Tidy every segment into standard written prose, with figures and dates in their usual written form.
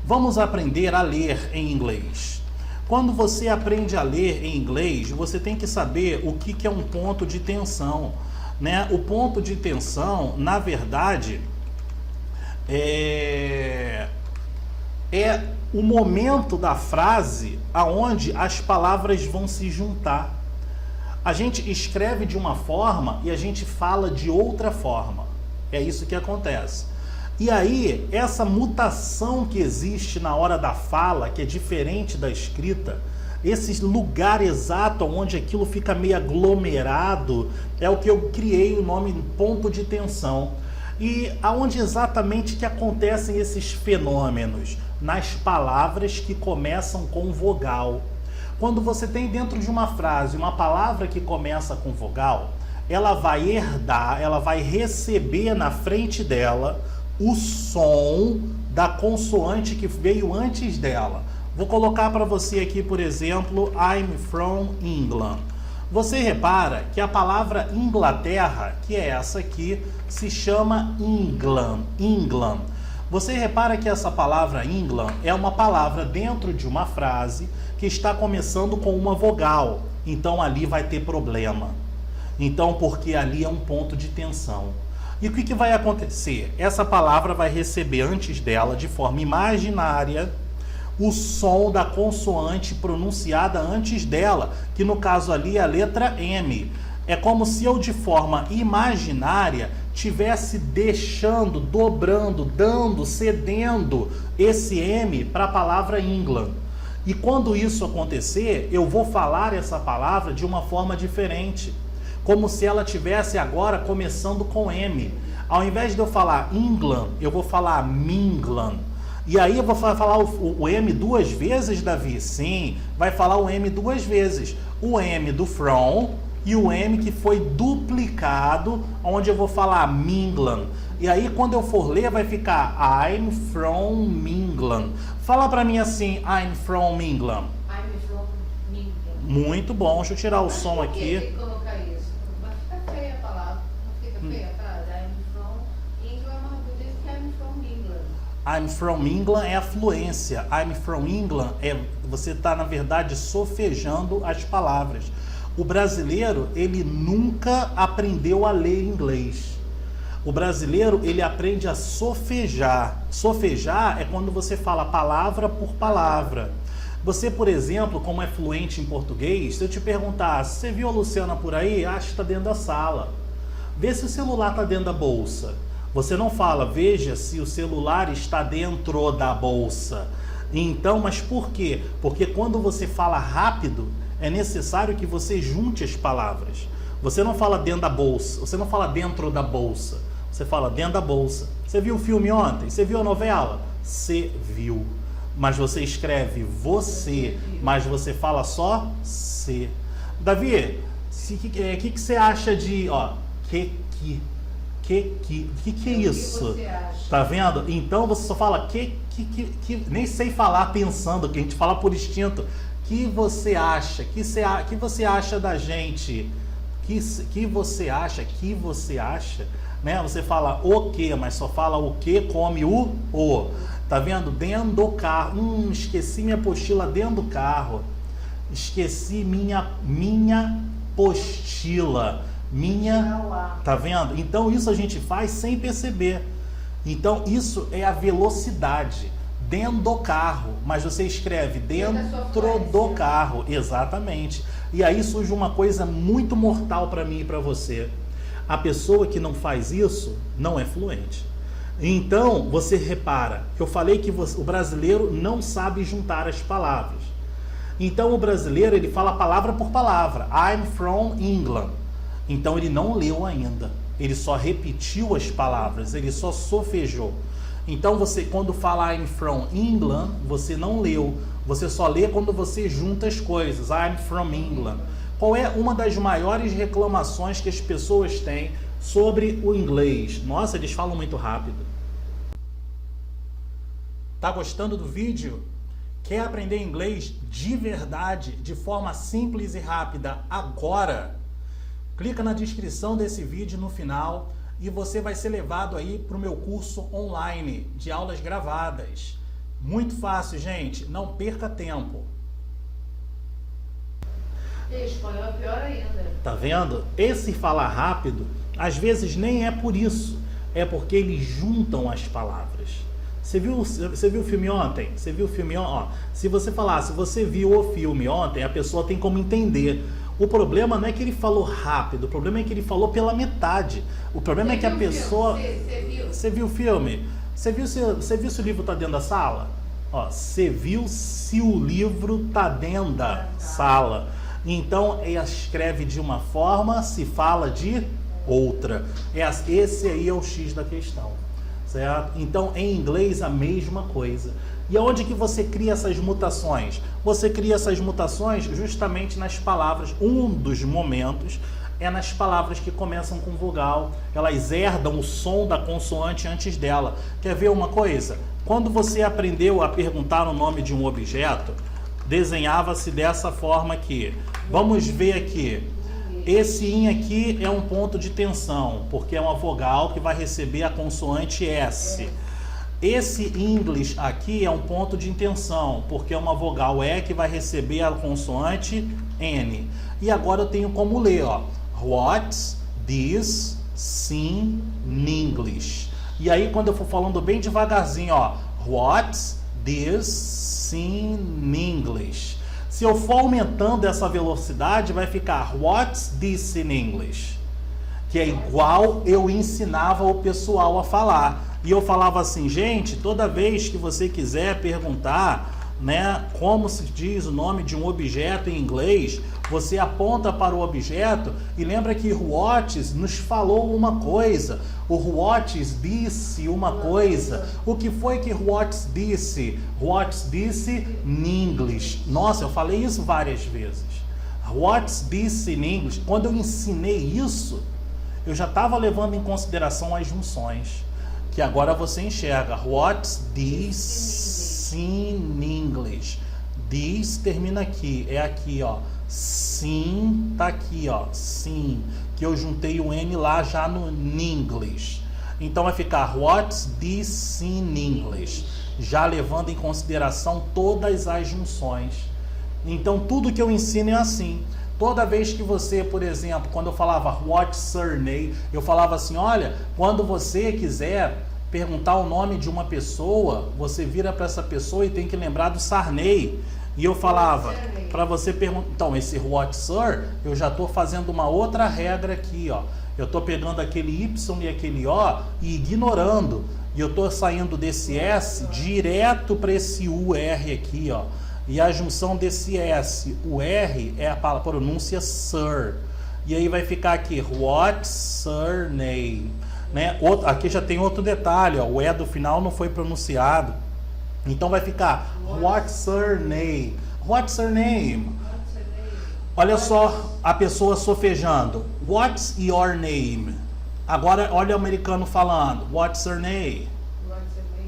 Vamos aprender a ler em inglês. Quando você aprende a ler em inglês, você tem que saber o que é um ponto de tensão, né? O ponto de tensão, na verdade, é o momento da frase aonde as palavras vão se juntar. A gente escreve de uma forma e a gente fala de outra forma. É isso que acontece. E aí, essa mutação que existe na hora da fala, que é diferente da escrita, esse lugar exato onde aquilo fica meio aglomerado, é o que eu criei o nome ponto de tensão. E aonde exatamente que acontecem esses fenômenos? Nas palavras que começam com vogal. Quando você tem dentro de uma frase uma palavra que começa com vogal, ela vai herdar, ela vai receber na frente dela o som da consoante que veio antes dela. Vou colocar para você aqui, por exemplo, I'm from England. Você repara que a palavra Inglaterra, que é essa aqui, se chama England. England. Você repara que essa palavra England é uma palavra dentro de uma frase que está começando com uma vogal. Então ali vai ter problema. Então, porque ali é um ponto de tensão. E o que vai acontecer? Essa palavra vai receber antes dela, de forma imaginária, o som da consoante pronunciada antes dela, que no caso ali é a letra M. É como se eu, de forma imaginária, tivesse deixando, dobrando, dando, cedendo esse M para a palavra England. E quando isso acontecer, eu vou falar essa palavra de uma forma diferente, como se ela tivesse agora começando com M. Ao invés de eu falar England, eu vou falar Mingland. E aí eu vou falar o M duas vezes, Davi? Sim, vai falar o M duas vezes. O M do from e o M que foi duplicado, onde eu vou falar Mingland. E aí quando eu for ler vai ficar I'm from England. Fala pra mim assim, I'm from England. I'm from England. Muito bom, deixa eu tirar o som aqui. Tem que colocar isso. Vai ficar feia a palavra. Não fica feia a frase. I'm from England, mas eu disse que I'm from England. I'm from England é a fluência. I'm from England é você está, na verdade, sofejando as palavras. O brasileiro, ele nunca aprendeu a ler inglês. O brasileiro, ele aprende a sofejar. Sofejar é quando você fala palavra por palavra. Você, por exemplo, como é fluente em português, se eu te perguntar, você viu a Luciana por aí? Acho que está dentro da sala. Vê se o celular está dentro da bolsa. Você não fala, veja se o celular está dentro da bolsa. Então, mas por quê? Porque quando você fala rápido, é necessário que você junte as palavras. Você não fala dentro da bolsa, você não fala dentro da bolsa, você fala dentro da bolsa. Você viu o filme ontem? Você viu a novela? Você viu. Mas você escreve você, mas você fala só se. Davi, que você acha de, ó, que é isso? Tá vendo? Então você só fala que nem sei falar pensando, que a gente fala por instinto. Que você acha? Que você acha da gente? Que você acha? Que você acha? Né? Você fala o que, mas só fala o que, come o. Tá vendo? Dentro do carro. Esqueci minha apostila dentro do carro. Esqueci minha apostila. Tá vendo? Então isso a gente faz sem perceber. Então isso é a velocidade. Dentro do carro, mas você escreve dentro do carro, exatamente. E aí surge uma coisa muito mortal para mim e para você. A pessoa que não faz isso não é fluente. Então, você repara, eu falei que o brasileiro não sabe juntar as palavras. Então, o brasileiro, ele fala palavra por palavra. I'm from England. Então, ele não leu ainda. Ele só repetiu as palavras, ele só sofejou. Então, você, quando fala I'm from England, você não leu. Você só lê quando você junta as coisas. I'm from England. Qual é uma das maiores reclamações que as pessoas têm sobre o inglês? Nossa, eles falam muito rápido. Tá gostando do vídeo? Quer aprender inglês de verdade, de forma simples e rápida agora? Clica na descrição desse vídeo no final e você vai ser levado aí para o meu curso online de aulas gravadas. Muito fácil, gente. Não perca tempo. E espanhol é pior ainda. Tá vendo? Esse falar rápido, às vezes nem é por isso. É porque eles juntam as palavras. Você viu o filme ontem? Você viu o filme ontem? Se você falar, se você viu o filme ontem, a pessoa tem como entender. O problema não é que ele falou rápido, o problema é que ele falou pela metade. O problema é que a pessoa... Você viu o filme? Você viu se o livro tá dentro da sala? Ó, você viu se o livro tá dentro da sala. Então, escreve de uma forma, se fala de outra. Esse aí é o X da questão. Certo? Então, em inglês, a mesma coisa. E aonde que você cria essas mutações? Você cria essas mutações justamente nas palavras. Um dos momentos é nas palavras que começam com vogal. Elas herdam o som da consoante antes dela. Quer ver uma coisa? Quando você aprendeu a perguntar o nome de um objeto, desenhava-se dessa forma aqui. Vamos ver aqui. Esse in aqui é um ponto de tensão, porque é uma vogal que vai receber a consoante S. Esse English aqui é um ponto de intenção, porque é uma vogal E que vai receber a consoante N. E agora eu tenho como ler, ó. What's this in English? E aí quando eu for falando bem devagarzinho, ó. What's this in English? Se eu for aumentando essa velocidade, vai ficar What's this in English? Que é igual eu ensinava o pessoal a falar. E eu falava assim, gente, toda vez que você quiser perguntar, né, como se diz o nome de um objeto em inglês, você aponta para o objeto e lembra que What's nos falou uma coisa. O What's disse uma coisa. O que foi que What's disse? What's disse in English. Nossa, eu falei isso várias vezes. What's disse in English. Quando eu ensinei isso, eu já estava levando em consideração as junções. Que agora você enxerga. What's this in English? This termina aqui. É aqui, ó. Sim, tá aqui, ó. Sim. Que eu juntei o N lá já no English. Então vai ficar What's this in English? Já levando em consideração todas as junções. Então tudo que eu ensino é assim. Toda vez que você, por exemplo, quando eu falava What's your name, eu falava assim, olha, quando você quiser perguntar o nome de uma pessoa, você vira para essa pessoa e tem que lembrar do Sarney. E eu falava, para você perguntar, então esse What's your, eu já estou fazendo uma outra regra aqui, ó. Eu estou pegando aquele Y e aquele O e ignorando. E eu estou saindo desse S direto para esse UR aqui, ó. E a junção desse S, o R, é a pronúncia sir. E aí vai ficar aqui, what's your name? Né? Aqui já tem outro detalhe, ó, o E do final não foi pronunciado. Então vai ficar, what's your name? What's your name? Olha só a pessoa sofejando. What's your name? Agora olha o americano falando, what's your name?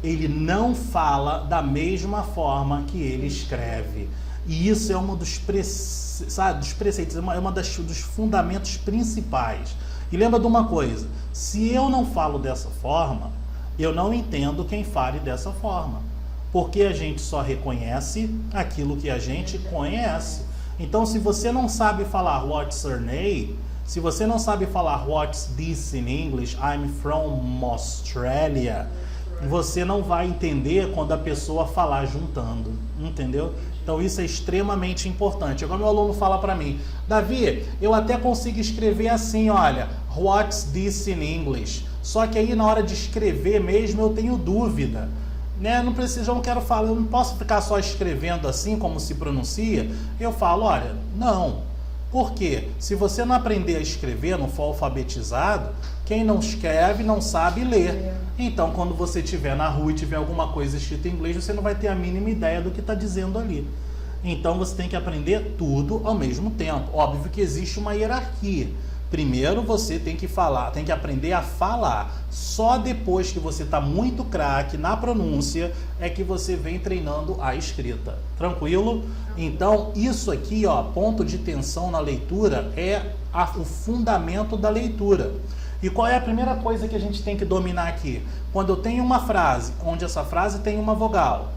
Ele não fala da mesma forma que ele escreve. E isso é um dos preceitos, é uma dos fundamentos principais. E lembra de uma coisa, se eu não falo dessa forma, eu não entendo quem fale dessa forma. Porque a gente só reconhece aquilo que a gente conhece. Então, se você não sabe falar what's your name, se você não sabe falar what's this in English, I'm from Australia, você não vai entender quando a pessoa falar juntando, entendeu? Então isso é extremamente importante. Agora meu aluno fala para mim, Davi, eu até consigo escrever assim, olha, what's this in English? Só que aí na hora de escrever mesmo eu tenho dúvida, né? Não preciso, eu não quero falar, eu não posso ficar só escrevendo assim como se pronuncia. Eu falo, olha, não. Por quê? Se você não aprender a escrever, não for alfabetizado, quem não escreve não sabe ler. Então, quando você estiver na rua e tiver alguma coisa escrita em inglês, você não vai ter a mínima ideia do que está dizendo ali. Então, você tem que aprender tudo ao mesmo tempo. Óbvio que existe uma hierarquia. Primeiro, você tem que falar, tem que aprender a falar. Só depois que você está muito craque na pronúncia, é que você vem treinando a escrita. Tranquilo? Então, isso aqui, ó, ponto de tensão na leitura, é o fundamento da leitura. E qual é a primeira coisa que a gente tem que dominar aqui? Quando eu tenho uma frase, onde essa frase tem uma vogal,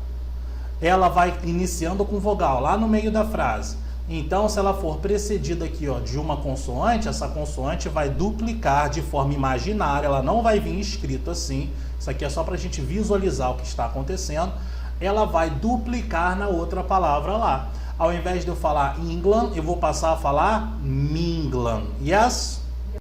ela vai iniciando com vogal lá no meio da frase. Então, se ela for precedida aqui, ó, de uma consoante, essa consoante vai duplicar de forma imaginária, ela não vai vir escrito assim. Isso aqui é só para a gente visualizar o que está acontecendo. Ela vai duplicar na outra palavra lá. Ao invés de eu falar England, eu vou passar a falar Mingland. Yes?